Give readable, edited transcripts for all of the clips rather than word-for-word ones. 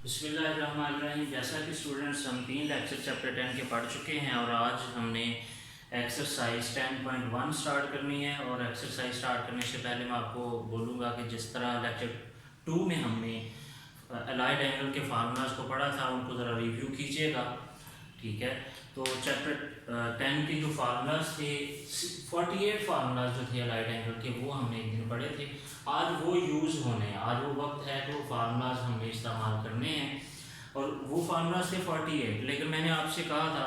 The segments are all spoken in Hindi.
बिस्मिल्लाहिर्रहमानिर्रहीम। जैसा कि स्टूडेंट्स हम 3 लेक्चर चैप्टर 10 के पढ़ चुके हैं और आज हमने एक्सरसाइज 10.1 स्टार्ट करनी है। और एक्सरसाइज स्टार्ट करने से पहले मैं आपको बोलूँगा कि जिस तरह लेक्चर 2 में हमने अलाइड एंगल के फार्मूलाज को पढ़ा था उनको ज़रा रिव्यू कीजिएगा, ठीक है। तो चैप्टर 10 के जो फार्मूलाज थे 48 फार्मूलाज जो थे अलाइड एंगल के वो हमने एक दिन पढ़े थे। आज वो यूज़ होने हैं, आज वो वक्त है तो फार्मूलाज हमने इस्तेमाल करने हैं। और वो फार्मूलाज थे 48, लेकिन मैंने आपसे कहा था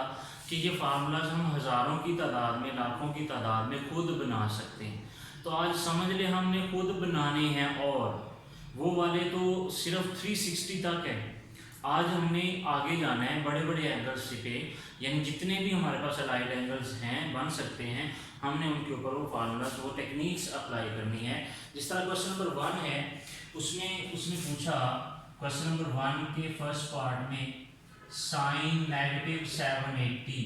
कि ये फार्मूलाज हम हज़ारों की तादाद में, लाखों की तादाद में खुद बना सकते हैं। तो आज समझ ले हमने खुद बनाने हैं और वो वाले तो सिर्फ 360 तक है। आज हमने आगे जाना है बड़े बड़े एंगल्स पे, यानी जितने भी हमारे पास अलाइड एंगल्स हैं बन सकते हैं, हमने उनके ऊपर वो फार्मूलाज वो टेक्निक्स अप्लाई करनी है। जिस तरह क्वेश्चन नंबर 1 है उसमें उसने पूछा, क्वेश्चन नंबर 1 के फर्स्ट पार्ट में साइन -780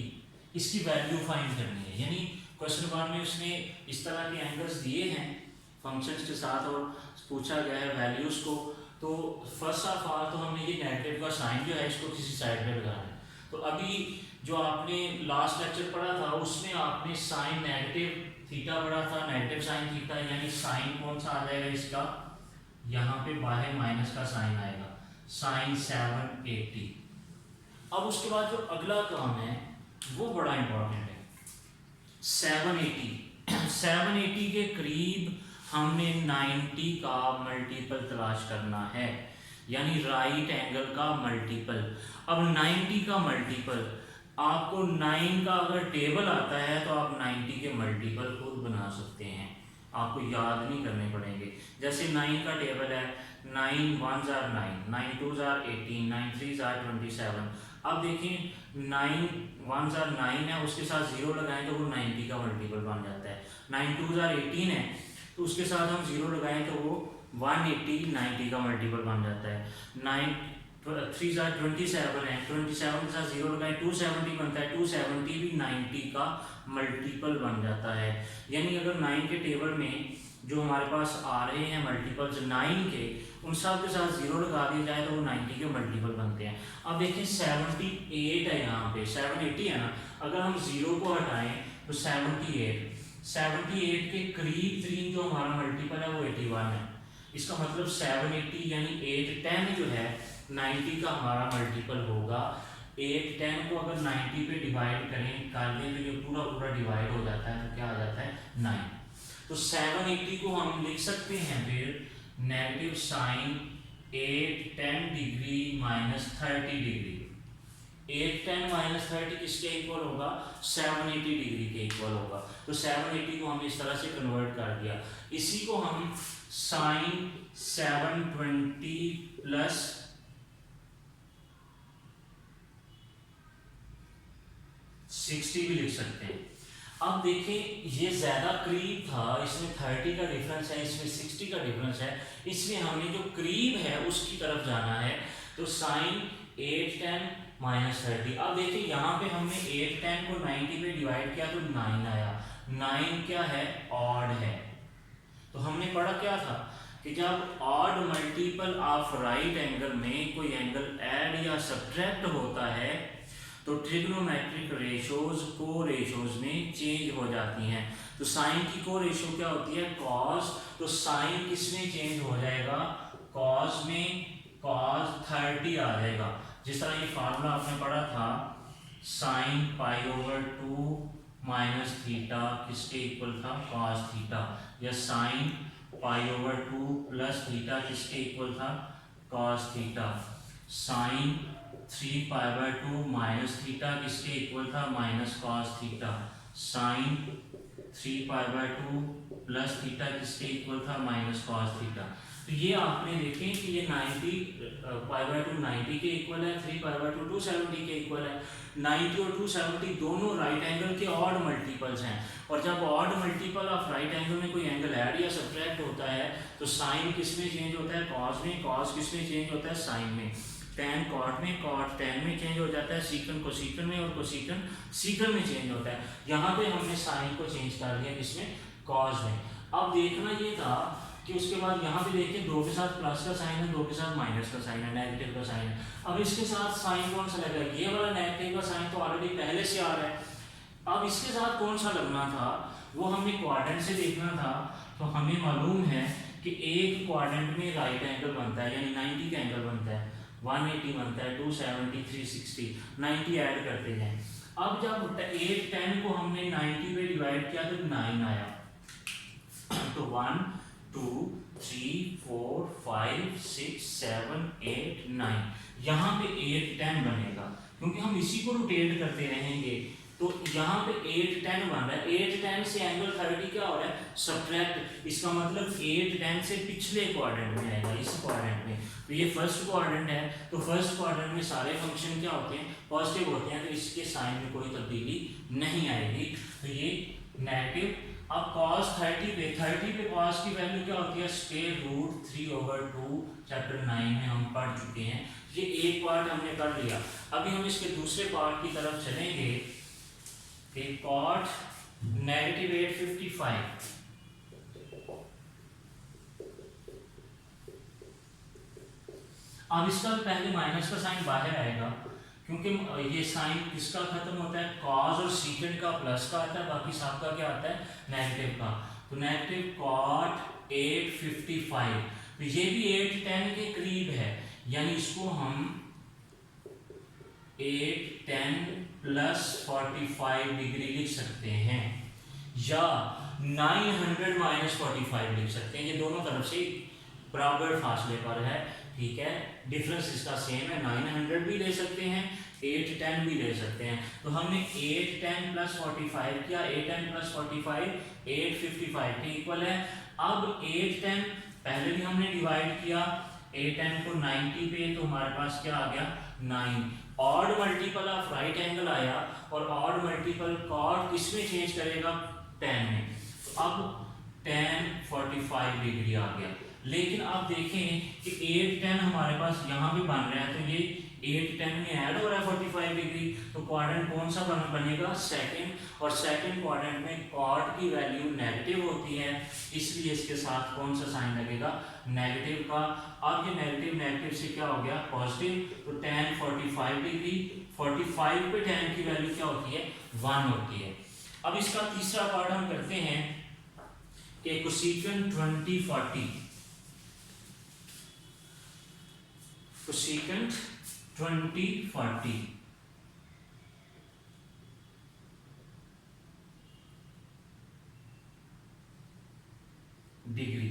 इसकी वैल्यू फाइंड करनी है। यानी क्वेश्चन 1 में उसने इस तरह के एंगल्स दिए हैं फंक्शंस के साथ और पूछा गया है वैल्यूज़ को। तो फर्स्ट ऑफ ऑल तो हमने ये नेगेटिव का साइन जो है इसको किसी साइड पे लगाना है। तो अभी जो आपने लास्ट लेक्चर पढ़ा था उसमें आपने साइन नेगेटिव थीटा पढ़ा था, नेगेटिव साइन थीटा, यानी साइन कौन सा आ जाएगा इसका, यहाँ पे बाहर माइनस का साइन आएगा, साइन 780। अब उसके बाद जो अगला काम है वो बड़ा इंपॉर्टेंट है, 780 के करीब हमने 90 का मल्टीपल तलाश करना है, यानी राइट एंगल का मल्टीपल। अब 90 का मल्टीपल आपको 9 का अगर टेबल आता है तो आप 90 के मल्टीपल खुद बना सकते हैं, आपको याद नहीं करने पड़ेंगे। जैसे 9 का टेबल है 9 1s are 9, 9 2s are 18, 9 3s are 27। अब देखिए 9 1s are 9 है, उसके साथ 0 लगाएं तो वो 90 का मल्टीपल बन जाता है। 9 2s are 18 है तो उसके साथ हम 0 लगाएं तो वो 180 90 का मल्टीपल बन जाता है। 9 3s are 27 है, 27 के साथ 0 लगाएं 270 बनता है, 270 भी 90 का मल्टीपल बन जाता है। यानी अगर 9 के टेबल में जो हमारे पास आ रहे हैं मल्टीपल्स 9 के, उन सब के साथ 0 लगा दिया जाए तो वो 90 के मल्टीपल बनते हैं। अब देखिए 78 है, यहाँ पे 780 है ना, अगर हम 0 को हटाएं तो 78 के करीब 3 जो हमारा मल्टीपल है वो 81 है। इसका मतलब 780 यानी 810 जो है 90 का हमारा मल्टीपल होगा। 810 को अगर 90 पे डिवाइड करें कर दें तो ये पूरा पूरा डिवाइड हो जाता है, तो क्या आ जाता है 9। तो 780 को हम लिख सकते हैं फिर negative sign 810 degree minus 30 degree. 810 - 30 किसके इक्वल होगा, 780 डिग्री के इक्वल होगा। तो 780 को हमने इस तरह से कन्वर्ट कर दिया। इसी को हम साइन 720 प्लस 60 भी लिख सकते हैं। अब देखें ये ज़्यादा करीब था, इसमें 30 का डिफरेंस है, इसमें 60 का डिफरेंस है, इसलिए हमने जो करीब है उसकी तरफ जाना है। तो साइन 810 - 30। अब देखिए यहाँ पे हमने 810 को 90 पे डिवाइड किया तो 9 आया। 9 क्या है, ऑड है। तो हमने पढ़ा क्या था कि जब odd multiple of right angle में कोई एंगल ऐड या सब्ट्रैक्ट होता है तो ट्रिग्नोमेट्रिक रेशोज को रेशोज में चेंज हो जाती हैं। तो साइन की को रेशो क्या होती है, कॉस। तो साइन किसमें चेंज हो जाएगा, कॉस में, कॉस 30 आ जाएगा। जिस तरह ये फार्मूला आपने पढ़ा था साइन π/2 माइनस थीटा किसके इक्वल था, कॉस थीटा, या साइन π/2 प्लस थीटा किसके इक्वल था, cos theta. Sine 3π/2 minus theta किसके इक्वल था, minus cos theta. Sine 3π/2 plus theta किसके इक्वल था, माइनस कॉस थीटा। तो ये आपने देखें कि ये 90 π/2 90 के इक्वल है, 3π/2 270 के इक्वल है। 90 और 270 दोनों राइट एंगल के ऑड मल्टीपल्स हैं। और जब odd multiple of right angle में कोई एंगल ऐड या सब्ट्रैक्ट होता है तो साइन किस में चेंज होता है, कॉस में, कॉस किस में चेंज होता है, साइन में। टैन कॉट में, कॉट टैन में चेंज हो जाता है, सीकन कोसीकन में, और कोसीकन सीकन में चेंज होता है। यहाँ पे हमने साइन को चेंज कर दिया किसमें, कॉस में। अब देखना ये था कि उसके बाद यहाँ पे देखिए 2 के साथ प्लस का साइन है, 2 के साथ माइनस का साइन है, नेगेटिव का साइन है। अब इसके साथ साइन कौन सा लगेगा, ये वाला नेगेटिव का साइन तो ऑलरेडी पहले से आ रहा है। अब इसके साथ कौन सा लगना था वो हमें क्वाड्रेंट से देखना था। तो हमें मालूम है कि एक क्वाड्रेंट में राइट एंगल बनता है, यानी 90 का एंगल बनता है, 180 बनता है, 270, 360, 90 ऐड करते हैं। अब जब 8 10 को हमने 90 पे डिवाइड किया तो 9 आया। तो 1 2 3 4 5 6 7 8 9 यहाँ पे 8 10 बनेगा, क्योंकि हम इसी को रोटेट करते रहेंगे। तो यहाँ पे 8 10 बन रहा है। 8 10 से एंगल 30 क्या हो रहा है, सब्ट्रैक्ट। इसका मतलब 8 10 से पिछले क्वाड्रेंट में आएगा, इस क्वाड्रेंट में। तो ये फर्स्ट क्वाड्रेंट है, तो फर्स्ट क्वाड्रेंट में सारे फंक्शन क्या होते हैं, पॉजिटिव होते हैं, तो इसके साइन में कोई तब्दीली नहीं आएगी। तो ये नेगेटिव। अब cos 30 पे cos की वैल्यू क्या होती है, √3/2 चैप्टर 9 में हम पढ़ चुके हैं। ये एक पार्ट हमने कर लिया। अभी हम इसके दूसरे पार्ट की तरफ चलेंगे। cot -855, अब इसका पहले माइनस का साइन बाहर आएगा, क्योंकि ये साइन किसका खत्म होता है, कॉस और सीकेंड का प्लस का आता है, बाकी सबका क्या आता है, नेगेटिव का। तो नेगेटिव cot 855, तो ये भी 8 10 के करीब है, यानी इसको हम 8 10 + 45 डिग्री लिख सकते हैं, या 900 - 45 लिख सकते हैं। ये दोनों तरफ से बराबर फासले पर है, ठीक है, डिफरेंस इसका सेम है। 900 भी ले सकते हैं, 8 10 भी ले सकते हैं। तो हमने 8 10 + 45 किया, 8 10 + 45 855 के इक्वल है। अब 8 10 पहले भी हमने डिवाइड किया, 8 10 को 90 पे, तो हमारे पास क्या आ गया, 9। Odd multiple of right angle आया, और ऑड मल्टीपल cot किसमें चेंज करेगा, 10 में। तो अब 10 45 डिग्री आ गया। लेकिन आप देखें कि 8 10 हमारे पास यहाँ भी बन रहा है, तो ये 8 10 में ऐड हो रहा है 45 डिग्री। तो क्वाड्रेंट कौन सा बनेगा, सेकंड, और सेकंड क्वाड्रेंट में cot की वैल्यू नेगेटिव होती है, इसलिए इसके साथ कौन सा साइन लगेगा, नेगेटिव का। अब ये नेगेटिव से क्या हो गया, पॉजिटिव। तो 10 45 डिग्री, 45 पे 10 की वैल्यू क्या होती है, 1 होती है। अब इसका तीसरा पार्ट हम करते हैं कि कोसेकेंट 20 40, कोसेकेंट 20 40, डिग्री।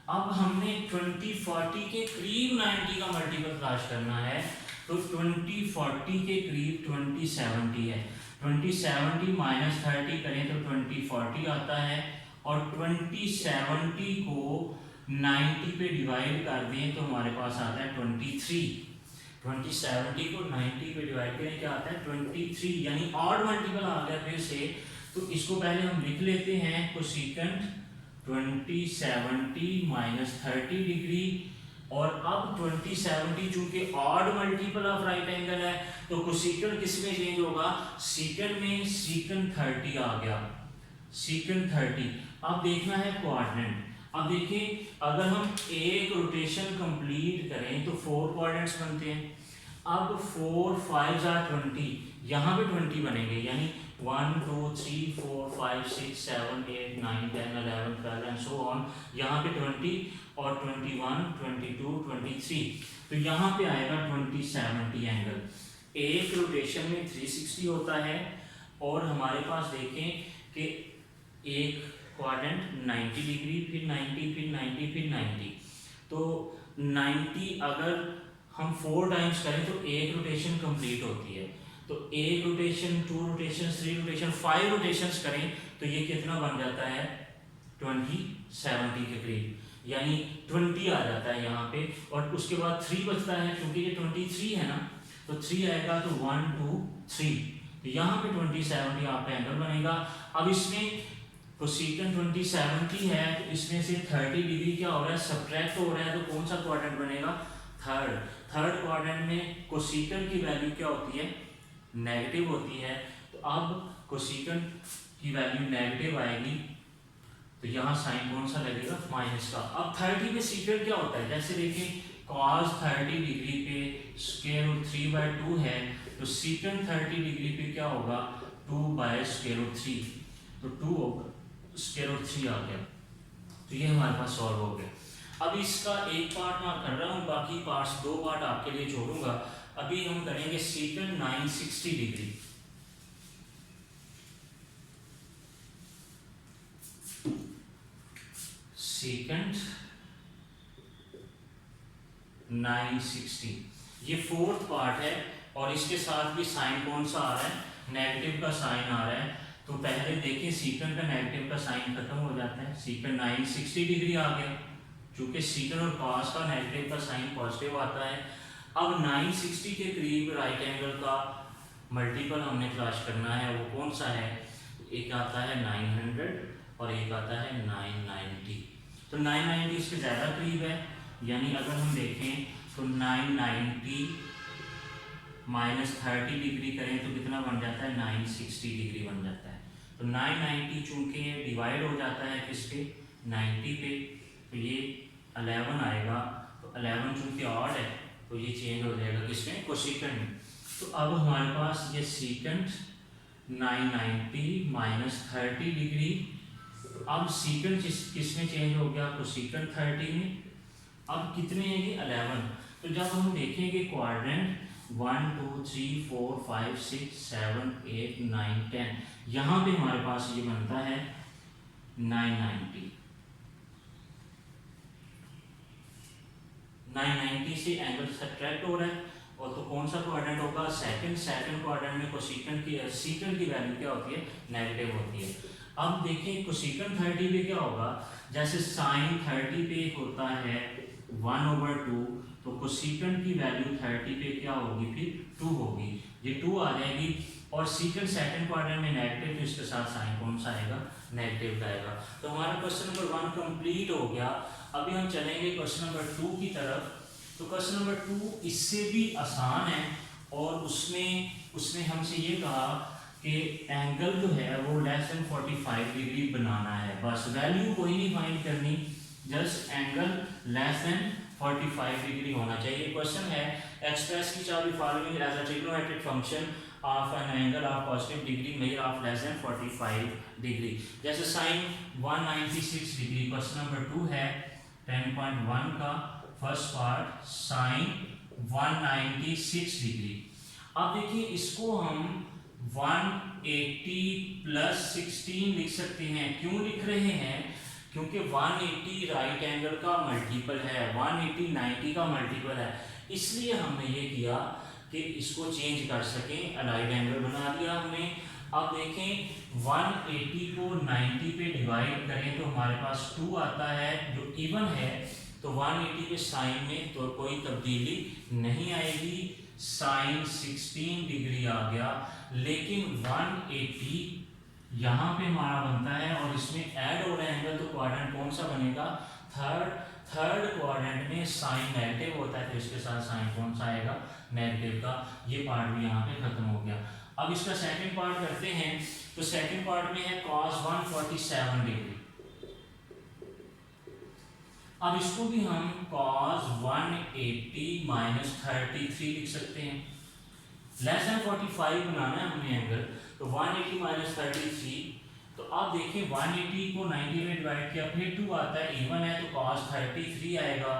अब हमने 20 40 के करीब 90 का मल्टीपल तलाश करना है। तो 20 40 के करीब 20 70 है। 20 70 - 30 करें तो 20 40 आता है, और 20 70 को 90 पे डिवाइड कर दें तो हमारे पास आता है 23। 20 70 को 90 पे डिवाइड करें, क्या आता है, 23, यानी ऑड मल्टीपल आ गया फिर से। तो इसको पहले हम लिख लेते हैं, कोसेकेंट 20 70 - 30 डिग्री। और अब 20 70 चूंकि odd multiple of right angle है, तो कोसेकेंट किस में चेंज होगा, सेकंड में। सेकंड 30 आ गया, सेकंड 30। अब देखना है क्वाड्रेंट। अब देखिए, अगर हम एक रोटेशन कंप्लीट करें तो 4 क्वाड्रेंट्स बनते हैं। अब 4 5 are 20, यहाँ पे 20 बनेंगे, यानी 1 2 3 4 5 6 7 8 9 10 11 12 एंड सो ऑन। यहाँ पे 20 और 21 22 23, तो यहाँ पे आएगा 20 70 एंगल। एक रोटेशन में 360 होता है, और हमारे पास देखें कि एक क्वाड्रेंट 90 डिग्री, फिर 90, फिर 90, फिर 90। तो 90 अगर हम 4 टाइम्स करें तो एक रोटेशन कंप्लीट होती है। तो एक रोटेशन, 2 रोटेशन, 3 रोटेशन, 5 रोटेशंस करें तो ये कितना बन जाता है, 20 70 के करीब, यानी 20 आ जाता है यहाँ पे। और उसके बाद 3 बचता है, क्योंकि ये 23 है ना, तो 3 आएगा, तो 1 2 3, तो यहाँ पे 20 70 आपका एंगल बनेगा। अब इसमें कोसेकेंट 20 70 है, तो इसमें से 30 डिग्री क्या हो रहा है, सब्ट्रैक्ट हो रहा है, तो कौन सा क्वाड्रेंट बनेगा, थर्ड क्वाड्रेंट में कोसेकेंट की वैल्यू क्या होती है, नेगेटिव होती है। तो अब कोसेकेंट की वैल्यू नेगेटिव आएगी, तो यहाँ साइन कौन सा लगेगा, माइनस का। अब 30 पे सीक्रेट क्या होता है, जैसे देखिए cos 30 डिग्री पे स्क्वायर रूट 3/2 है, तो सीकेंट 30 डिग्री पे क्या होगा, 2/√3, तो 2 स्क्वायर रूट 3 आ गया। तो ये हमारे पास सॉल्व हो गया। अब इसका एक पार्ट मैं कर रहा हूँ, बाकी पार्ट्स 2 पार्ट आपके लिए छोड़ूंगा। अभी हम करेंगे सीकेंट 960 डिग्री। सीकेंट 960 ये 4th पार्ट है, और इसके साथ भी साइन कौन सा आ रहा है, नेगेटिव का साइन आ रहा है। तो पहले देखिए सीकेंट का नेगेटिव का साइन खत्म हो जाता है, सीकेंट 960 डिग्री आ गया, चूंकि सीकेंट और कॉस का नेगेटिव का साइन पॉजिटिव आता है। अब 960 के करीब राइट एंगल का मल्टीपल हमने तलाश करना है, वो कौन सा है, एक आता है 900 और एक आता है 990। तो 990 इसके ज़्यादा करीब है, यानी अगर हम देखें तो 990 माइनस 30 डिग्री करें तो कितना बन जाता है, 960 डिग्री बन जाता है। तो 990 चूंकि डिवाइड हो जाता है किसके, 90 पे, तो ये 11 आएगा। तो 11 चूंकि ऑड है तो ये चेंज हो जाएगा किसमें, कोसेकेंट में। तो अब हमारे पास ये सीकेंट 990 माइनस 30 डिग्री, अब सीकेंट किसमें चेंज हो गया, कोसेकेंट 30 में। अब कितने हैं ये, 11। तो जब हम देखेंगे क्वाड्रेंट 1 2 3 4 5 6 7 8 9 10, यहाँ पे हमारे पास ये बनता है 990। 990 से एंगल सब्ट्रैक्ट हो रहा है, और तो कौन सा क्वाड्रेंट होगा, सेकंड क्वाड्रेंट में कोसेकेंट की सीकेंट की वैल्यू क्या होती है, नेगेटिव होती है। अब देखिए कोसेकेंट 30 पे क्या होगा, जैसे साइन 30 पे होता है 1/2, तो कोसेकेंट की वैल्यू 30 पे क्या होगी, फिर 2 होगी, ये 2 आ जाएगी। और सीकेंट सेकंड क्वाड्रेंट में नेगेटिव, तो इसके साथ साइन कौन सा आएगा, नेगेटिव का आएगा। तो हमारा क्वेश्चन नंबर 1 कंप्लीट हो गया। अभी हम चलेंगे क्वेश्चन नंबर 2 की तरफ। तो क्वेश्चन नंबर 2 इससे भी आसान है, और उसने हमसे ये कहा कि एंगल जो है वो लेस देन 45 डिग्री बनाना है, बस वैल्यू कोई नहीं फाइंड करनी, just angle less than 45 degree होना चाहिए। क्वेश्चन है एक्सप्रेस की चार following as a trigonometric function of an angle of positive degree measure of less than 45 degree. जैसे साइन 196 डिग्री, क्वेश्चन नंबर 2 है 10.1 का फर्स्ट पार्ट, साइन 196 डिग्री। अब देखिए इसको हम 180 प्लस 16 लिख सकते हैं। क्यों लिख रहे हैं, क्योंकि 180 राइट एंगल का मल्टीपल है, 180 90 का मल्टीपल है, इसलिए हमने ये किया कि इसको चेंज कर सकें, राइट एंगल बना दिया हमने। अब देखें 180 को 90 पे डिवाइड करें तो हमारे पास 2 आता है जो इवन है, तो 180 के साइन में तो कोई तब्दीली नहीं आएगी, साइन 16 डिग्री आ गया। लेकिन 180 यहाँ पे हमारा बनता है और इसमें ऐड हो रहा है एंगल, तो क्वाड्रेंट कौन सा बनेगा, थर्ड क्वाड्रेंट में साइन नेगेटिव होता है, तो इसके साथ साइन कौन सा आएगा, नेगेटिव का। ये पार्ट भी यहाँ पे खत्म हो गया। अब इसका सेकंड पार्ट करते हैं। तो सेकंड पार्ट में है cos 147 डिग्री। अब इसको भी हम cos 180 माइनस 33 लिख सकते हैं। लेस देन 45 बनाना है हमने एंगल, तो 180 माइनस 33। तो आप देखिए 180 को 90 में डिवाइड किया, फिर 2 आता है, इवन है तो cos 33 आएगा।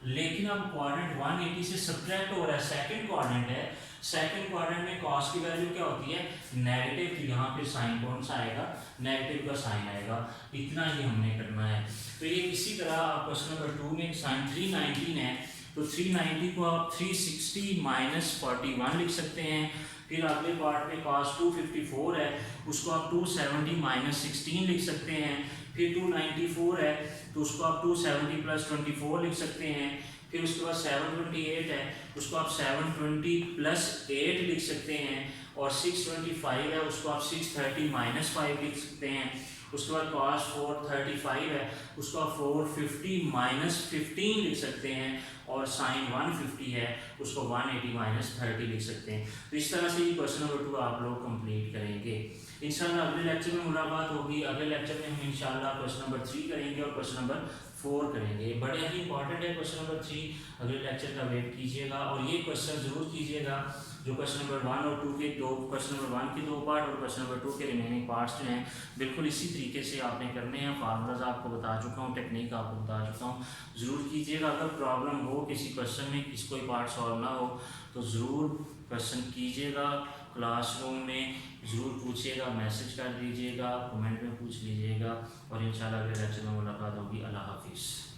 लेकिन अब क्वाड्रेंट 180 से सब्ट्रैक्ट हो रहा है, सेकंड क्वाड्रेंट है, सेकंड क्वाड्रेंट में cos की वैल्यू क्या होती है, नेगेटिव, तो यहाँ पे साइन कौन सा आएगा, नेगेटिव का साइन आएगा। इतना ही हमने करना है। तो ये इसी तरह आप क्वेश्चन नंबर 2 में साइन 319 है, तो 390 को आप 360 माइनस 41 लिख सकते हैं। फिर अगले पार्ट में cos 254 है, उसको आप 270 माइनस 16 लिख सकते हैं। फिर 294 है, तो उसको आप 270 प्लस 24 लिख सकते हैं। फिर उसके बाद 728 है, उसको आप 720 प्लस 8 लिख सकते हैं। और 625 है, उसको आप 630 माइनस 5 लिख सकते हैं। उसके बाद cos 435 है, उसको आप 450 माइनस 15 लिख सकते हैं, और sin 150 है, उसको 180 माइनस 30 लिख सकते हैं। तो इस तरह से ये क्वेश्चन नंबर 2 आप लोग कंप्लीट करेंगे। इंशाल्लाह अगले लेक्चर में मुलाकात होगी। अगले लेक्चर में हम इंशाल्लाह क्वेश्चन नंबर 3 करेंगे और क्वेश्चन नंबर 4 करेंगे। बड़े ही इंपॉर्टेंट है क्वेश्चन नंबर 3। अगले लेक्चर का वेट कीजिएगा और ये क्वेश्चन ज़रूर कीजिएगा जो क्वेश्चन नंबर 1 और 2 के दो, क्वेश्चन नंबर 1 के 2 पार्ट और क्वेश्चन नंबर 2 के रिमेनिंग पार्ट्स जो हैं बिल्कुल इसी तरीके से आपने करने हैं। फार्मूलाज आपको बता चुका हूँ, टेक्निक आपको बता चुका हूँ, ज़रूर कीजिएगा। अगर प्रॉब्लम हो किसी क्वेश्चन में, किसी कोई पार्ट सॉल्व ना हो तो ज़रूर क्वेश्चन कीजिएगा, क्लासरूम में ज़रूर पूछिएगा, मैसेज कर दीजिएगा, कमेंट में पूछ लीजिएगा, और इंशाल्लाह अगले लेक्चर में मुलाकात होगी। अल्लाह हाफिज़।